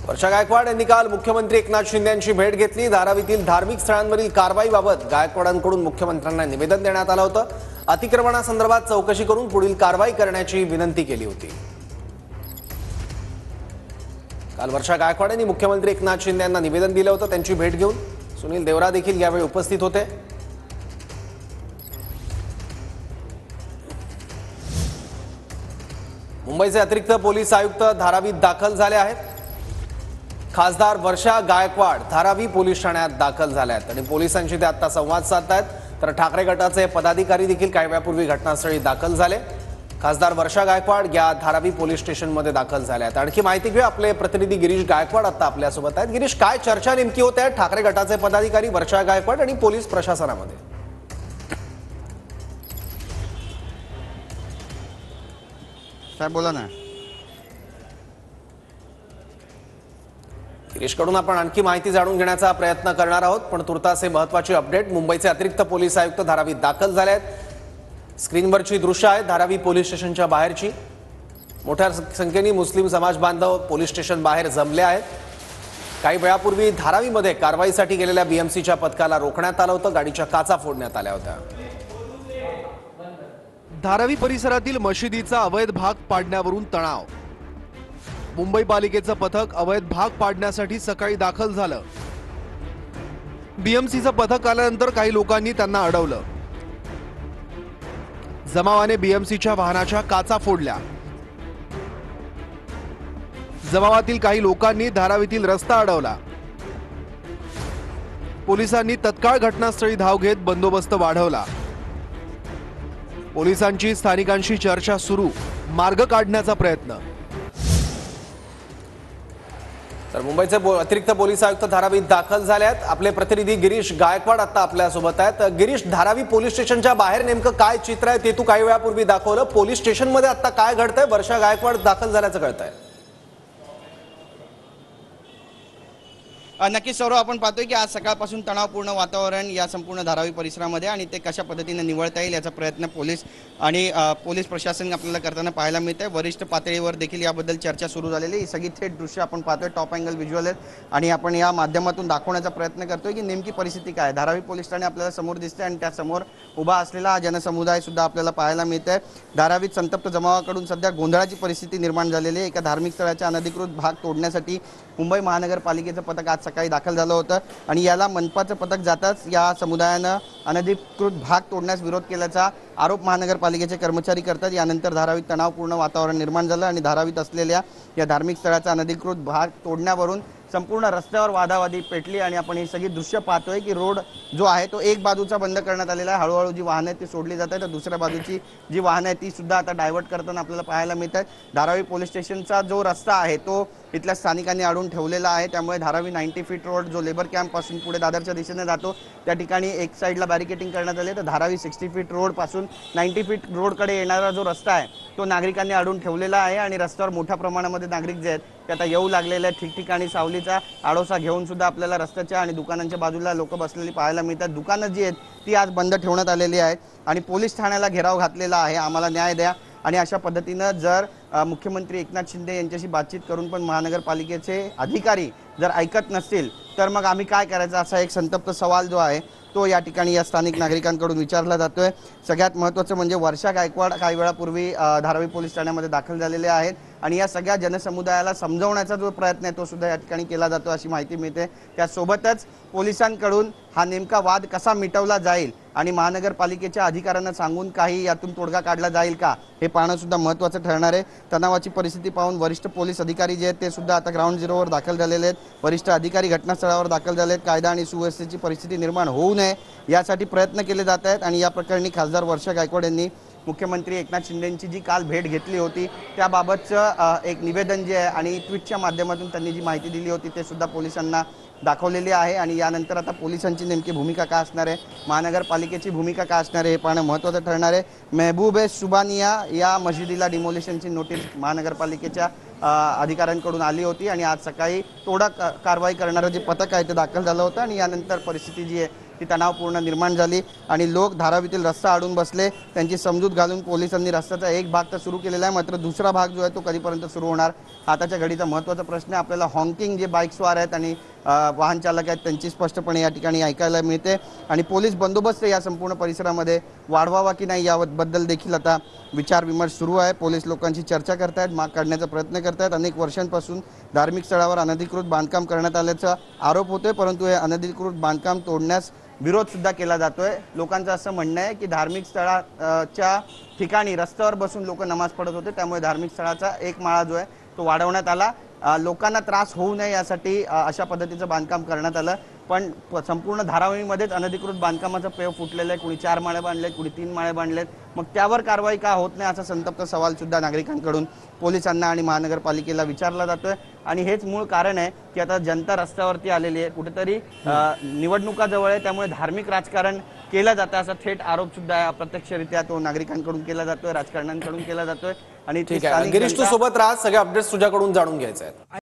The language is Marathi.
वर्षा गायकवाड यांनी काल मुख्यमंत्री एकनाथ शिंदे यांची भेट घेतली। धारावीतील धार्मिक स्थळांवरील कारवाईबाबत गायकवाडांकडून मुख्यमंत्र्यांना निवेदन देण्यात आलं होतं। अतिक्रमणासंदर्भात चौकशी करून पुढील कारवाई करण्याची विनंती केली होती। काल वर्षा गायकवाड यांनी मुख्यमंत्री एकनाथ शिंदे यांना निवेदन दिलं होतं। त्यांची भेट घेऊन सुनील देवरा देखील यावेळी उपस्थित होते। मुंबईचे अतिरिक्त पोलीस आयुक्त धारावीत दाखल झाले आहेत। खासदार वर्षा गायकवाड धारावी पोलीस ठाण्यात दाखल झाले आहेत आणि पोलिसांशी ते आता संवाद साधतायत। तर ठाकरे गटाचे पदाधिकारी देखील काही वेळापूर्वी घटनास्थळी दाखल झाले। खासदार वर्षा गायकवाड या धारावी पोलीस स्टेशनमध्ये दाखल झाले आहेत। आणखी माहिती घेऊ, आपले प्रतिनिधी गिरीश गायकवाड आता आपल्यासोबत आहेत। गिरीश, काय चर्चा नेमकी होते ठाकरे गटाचे पदाधिकारी वर्षा गायकवाड आणि पोलीस प्रशासनामध्ये? साहेब बोला ना। गिरीशकडून आपण आणखी माहिती जाणून घेण्याचा प्रयत्न करणार आहोत, पण तुर्तास हे महत्त्वाची अपडेट। मुंबईचे अतिरिक्त पोलीस आयुक्त धारावीत दाखल झाले आहेत। स्क्रीनवरची दृश्य आहेत धारावी पोलीस स्टेशनच्या बाहेरची। मोठ्या संख्येने मुस्लिम समाज बांधव पोलीस स्टेशन बाहेर जमले आहेत। काही वेळापूर्वी धारावीमध्ये कारवाईसाठी गेलेल्या बीएमसीच्या पथकाला रोखण्यात आलं होतं। गाडीच्या काचा फोडण्यात आल्या होत्या। धारावी परिसरातील मशिदीचा अवैध भाग पाडण्यावरून तणाव। मुंबई पालिकेचं पथक अवैध भाग पाडण्यासाठी सकाळी दाखल झालं। बीएमसीचं पथक आल्यानंतर काही लोकांनी त्यांना अडवलं। जमावाने बीएमसीच्या वाहनाच्या काचा फोडल्या। जमावातील काही लोकांनी धारावीतील रस्ता अडवला। पोलिसांनी तत्काळ घटनास्थळी धाव घेत बंदोबस्त वाढवला। पोलिसांची स्थानिकांशी चर्चा सुरू, मार्ग काढण्याचा प्रयत्न। तर मुंबईचे अतिरिक्त पोलीस आयुक्त धारावीत दाखल झाले आहेत। आपले प्रतिनिधी गिरीश गायकवाड आता आपल्यासोबत आहेत। गिरीश, धारावी पोलीस स्टेशनच्या बाहेर नेमकं काय चित्र आहे ते तू काही वेळापूर्वी दाखवलं। पोलीस स्टेशनमध्ये आता काय घडतंय? वर्षा गायकवाड दाखल झाल्याचं कळतंय। नक्कीच सौरव, आपण पाहतोय की आज सकाळपासून तणावपूर्ण वातावरण या संपूर्ण धारावी परिसरामध्ये आणि ते कशा पद्धतीने निवळता येईल याचा प्रयत्न पोलीस आणि पोलीस प्रशासन आपल्याला करताना पाहायला मिळतंय। वरिष्ठ पातळीवर देखील याबद्दल चर्चा सुरू झालेली। ही सगळी थेट दृश्य आपण पाहतोय, टॉप अँगल व्हिज्युअल आहेत आणि आपण या माध्यमातून दाखवण्याचा प्रयत्न करतोय की नेमकी परिस्थिती काय। धारावी पोलीस ठाणे आपल्याला समोर दिसते आणि त्यासमोर उभा असलेला हा जनसमुदाय सुद्धा आपल्याला पाहायला मिळतंय। धारावीत संतप्त जमावाकडून सध्या गोंधळाची परिस्थिती निर्माण झालेली आहे। एका धार्मिक स्थळाच्या अनधिकृत भाग तोडण्यासाठी मुंबई महानगरपालिकेचं पथक आज सकाळी दाखल झालं होतं आणि याला मनपाचं पथक जाताच या समुदायानं अनधिकृत भाग तोडण्यास विरोध केल्याचा आरोप महानगरपालिकेचे कर्मचारी करतात। यानंतर धारावीत तणावपूर्ण वातावरण निर्माण झालं आणि धारावीत असलेल्या या धार्मिक स्थळाचा अनधिकृत भाग तोडण्यावरून संपूर्ण रस्त्यावर वादावादी पेटली आणि आपण ही सगळी दृश्य पाहतोय की रोड जो आहे तो एक बाजूचा बंद करण्यात आलेला आहे। हळूहळू जी वाहनं आहेत ती सोडली जात आहेत, तर दुसऱ्या बाजूची जी वाहनं आहेत ती सुद्धा आता डायव्हर्ट करताना आपल्याला पाहायला मिळत आहेत। धारावी पोलीस स्टेशनचा जो रस्ता आहे तो इथल्या स्थानिकांनी अडवून ठेवलेला आहे, त्यामुळे धारावी 90 फीट रोड जो लेबर कॅम्प पासून पुढे दादरच्या दिशेने जातो त्या ठिकाणी एक साईडला बॅरिकेटिंग करण्यात आले, तर धारावी 60 फीट रोड पासून 90 फीट रोडकडे येणारा जो रस्ता आहे तो नागरिकांनी अडवून ठेवलेला आहे आणि रस्त्यावर मोठ्या प्रमाणामध्ये नागरिक जे आहेत ते आता येऊ लागलेले आहेत। ठिकठिकाणी सावलीचा आडोसा घेऊन सुद्धा आपल्याला रस्त्याच्या आणि दुकानांच्या बाजूला लोक बसलेली पाहायला मिळतात। दुकानं जी आहेत ती आज बंद ठेवण्यात आलेली आहेत आणि पोलीस ठाण्याला घेराव घातलेला आहे, आम्हाला न्याय द्या। आणि अशा पद्धतीनं जर मुख्यमंत्री एकनाथ शिंदे यांच्याशी बातचीत करून पण महानगरपालिकेचे अधिकारी जर ऐकत नसतील तर मग आम्ही काय करायचं, असा एक संतप्त सवाल जो आहे तो या ठिकाणी या स्थानिक नागरिकांकडून विचारला जातोय। सगळ्यात महत्त्वाचं म्हणजे वर्षा गायकवाड काही वेळापूर्वी धारावी पोलीस ठाण्यामध्ये दाखल झालेले आहेत आणि या सगळ्या जनसमुदायाला समजावण्याचा जो प्रयत्न आहे तो सुद्धा या ठिकाणी केला जातो अशी माहिती मिळते। त्यासोबतच पोलिसांकडून हा नेमका वाद कसा मिटवला जाईल आणि महानगरपालिकेच्या अधिकाऱ्यांना सांगून काही यातून तोडगा काढला जाईल का हे पाहणं सुद्धा महत्त्वाचं ठरणार आहे। तणावाची परिस्थिती पाहून वरिष्ठ पोलीस अधिकारी जे आहेत ते सुद्धा आता ग्राउंड झिरोवर दाखल झालेले आहेत। वरिष्ठ अधिकारी घटनास्थळावर दाखल झाले आहेत। कायदा आणि सुव्यवस्थेची परिस्थिती निर्माण होऊ नये यासाठी प्रयत्न केले जात आहेत आणि या प्रकरणी खासदार वर्षा गायकवाड यांनी मुख्यमंत्री एकनाथ शिंदेंची जी काल भेट घेतली होती त्याबाबतचं एक निवेदन जे आहे आणि ट्विटच्या माध्यमातून त्यांनी जी माहिती दिली होती ते सुद्धा पोलिसांना दाखवलेली आहे आणि यानंतर आता पोलिसांची नेमकी भूमिका काय असणार आहे, महानगरपालिकेची भूमिका काय असणार आहे हे पाहणं महत्त्वाचं ठरणार आहे। महबूबे सुबानिया या मशिदीला डिमोलिशनची नोटीस महानगरपालिकेच्या अधिकाऱ्यांकडून आली होती आणि आज सकाळी तोडा कारवाई करणारं जे पथक आहे ते दाखल झालं होतं आणि यानंतर परिस्थिती जी आहे ती तणावपूर्ण निर्माण झाली आणि लोक धारावीतील रस्ता अडून बसले। त्यांची समजूत घालून पोलिसांनी रस्त्याचा एक भाग तर सुरू केलेला आहे, मात्र दुसरा भाग जो आहे तो कधीपर्यंत सुरू होणार आताच्या घडीचा महत्त्वाचा प्रश्न आहे। आपल्याला हॉन्किंग जे बाईक स्वार आहेत आणि वाहन चालक आहेत त्यांची स्पष्टपणे या ठिकाणी ऐकायला मिळते आणि पोलीस बंदोबस्त या संपूर्ण परिसरामध्ये वाढवावा की नाही याबद्दल देखील आता विचार विमर्श सुरू आहे। पोलीस लोकांची चर्चा करतायत, माग काढण्याचा प्रयत्न करतायत। अनेक वर्षांपासून धार्मिक स्थळावर अनधिकृत बांधकाम करण्यात आल्याचा आरोप होतोय, परंतु हे अनधिकृत बांधकाम तोडण्यास विरोध सुद्धा केला जातोय। लोकांचं असं म्हणणं आहे की धार्मिक स्थळाच्या ठिकाणी रस्त्यावर बसून लोक नमाज पढत होते, त्यामुळे धार्मिक स्थळाचा एक माळा जो आहे तो वाढवण्यात आला। लोकांना त्रास होऊ नये यासाठी अशा पद्धतीचं बांधकाम करण्यात आलं, पण संपूर्ण धारावीमध्येच अनधिकृत बांधकामाचं पेव फुटलेलं आहे। कुणी 4 माळे बांधलेत, कुणी 3 माळे बांधलेत, मग त्यावर कारवाई का होत नाही असा संतप्त सवाल सुद्धा नागरिकांकडून पोलिसांना आणि महानगरपालिकेला विचारला जातोय। आणि हेच मूळ कारण आहे की आता जनता रस्त्यावरती आलेली आहे, कुठेतरी निवडणुका जवळ आहे, त्यामुळे धार्मिक राजकारण केलं जातं असा थेट आरोप सुद्धा अप्रत्यक्षरित्या तो नागरिकांकडून केला जातोय, राजकारण्यांकडून केला जातोय। आणि ठीक आहे गिरीश, तू सोबत राहा, सगळे अपडेट्स तुझ्याकडून जाणून घ्यायचे आहेत।